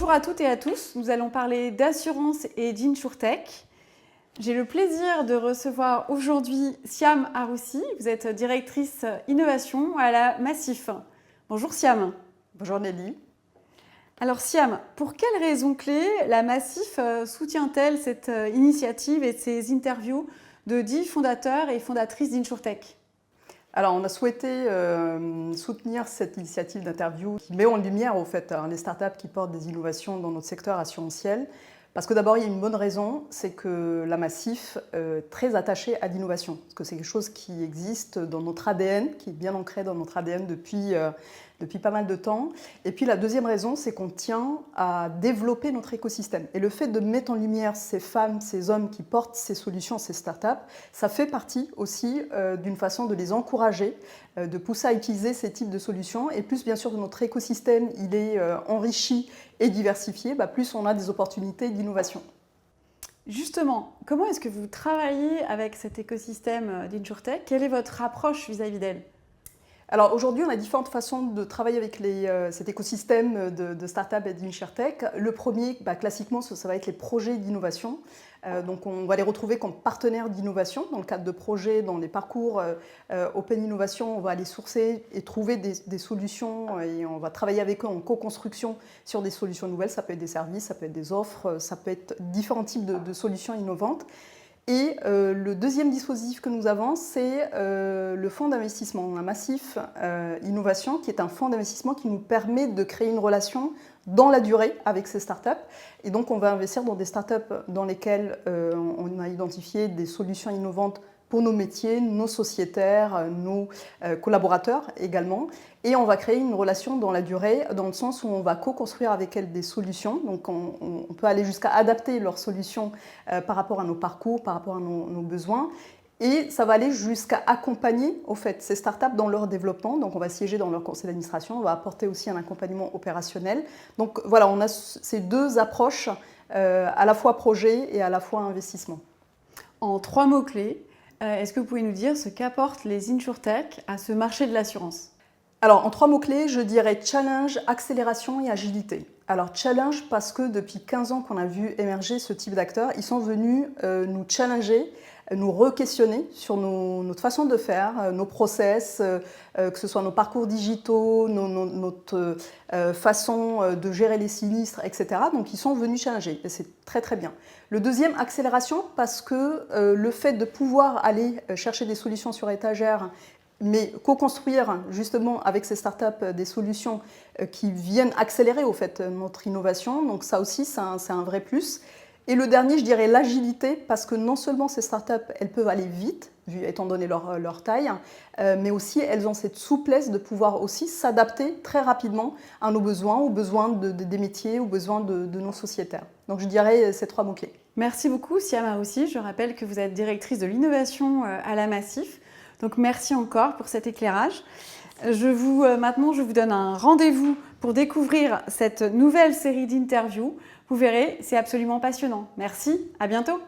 Bonjour à toutes et à tous, nous allons parler d'assurance et d'InsurTech. J'ai le plaisir de recevoir aujourd'hui Siam Aroussi, vous êtes directrice innovation à la Massif. Bonjour Siam. Bonjour Nelly. Alors Siam, pour quelles raisons clés la Massif soutient-elle cette initiative et ces interviews de 10 fondateurs et fondatrices d'InsurTech ? Alors, on a souhaité soutenir cette initiative d'interview qui met en lumière au fait les startups qui portent des innovations dans notre secteur assurantiel. Parce que d'abord, il y a une bonne raison, c'est que la Massif est très attachée à l'innovation. Parce que c'est quelque chose qui existe dans notre ADN, qui est bien ancré dans notre ADN depuis pas mal de temps. Et puis la deuxième raison, c'est qu'on tient à développer notre écosystème. Et le fait de mettre en lumière ces femmes, ces hommes qui portent ces solutions, ces startups, ça fait partie aussi d'une façon de les encourager, de pousser à utiliser ces types de solutions. Et plus bien sûr de notre écosystème, il est enrichi et diversifié, plus on a des opportunités d'innovation. Justement, comment est-ce que vous travaillez avec cet écosystème d'InsurTech ? Quelle est votre approche vis-à-vis d'elle ? Alors aujourd'hui, on a différentes façons de travailler avec cet écosystème de startups et d'InsurTech. Le premier, classiquement, ça va être les projets d'innovation. Donc on va les retrouver comme partenaires d'innovation dans le cadre de projets, dans les parcours Open Innovation. On va aller sourcer et trouver des solutions et on va travailler avec eux en co-construction sur des solutions nouvelles. Ça peut être des services, ça peut être des offres, ça peut être différents types de solutions innovantes. Et le deuxième dispositif que nous avons, c'est le fonds d'investissement, un Massif Innovation, qui est un fonds d'investissement qui nous permet de créer une relation dans la durée avec ces startups. Et donc, on va investir dans des startups dans lesquelles on a identifié des solutions innovantes pour nos métiers, nos sociétaires, nos collaborateurs également. Et on va créer une relation dans la durée, dans le sens où on va co-construire avec elles des solutions. Donc on peut aller jusqu'à adapter leurs solutions par rapport à nos parcours, par rapport à nos besoins. Et ça va aller jusqu'à accompagner au fait, ces startups dans leur développement. Donc on va siéger dans leur conseil d'administration, on va apporter aussi un accompagnement opérationnel. Donc voilà, on a ces deux approches, à la fois projet et à la fois investissement. En 3 mots-clés, est-ce que vous pouvez nous dire ce qu'apportent les InsurTech à ce marché de l'assurance ? Alors, en 3 mots-clés, je dirais challenge, accélération et agilité. Alors, challenge parce que depuis 15 ans qu'on a vu émerger ce type d'acteurs, ils sont venus nous challenger, nous re-questionner sur notre façon de faire, nos process, que ce soit nos parcours digitaux, notre façon de gérer les sinistres, etc. Donc, ils sont venus challenger et c'est très très bien. Le deuxième, accélération, parce que le fait de pouvoir aller chercher des solutions sur étagère, mais co-construire justement avec ces startups des solutions qui viennent accélérer au fait notre innovation. Donc ça aussi, c'est un vrai plus. Et le dernier, je dirais l'agilité, parce que non seulement ces startups, elles peuvent aller vite, étant donné leur taille, mais aussi elles ont cette souplesse de pouvoir aussi s'adapter très rapidement à nos besoins, aux besoins des métiers, aux besoins de nos sociétaires. Donc je dirais ces 3 mots-clés. Merci beaucoup Siam Aroussi. Je rappelle que vous êtes directrice de l'innovation à la Massif. Donc merci encore pour cet éclairage. Maintenant, je vous donne un rendez-vous pour découvrir cette nouvelle série d'interviews. Vous verrez, c'est absolument passionnant. Merci, à bientôt.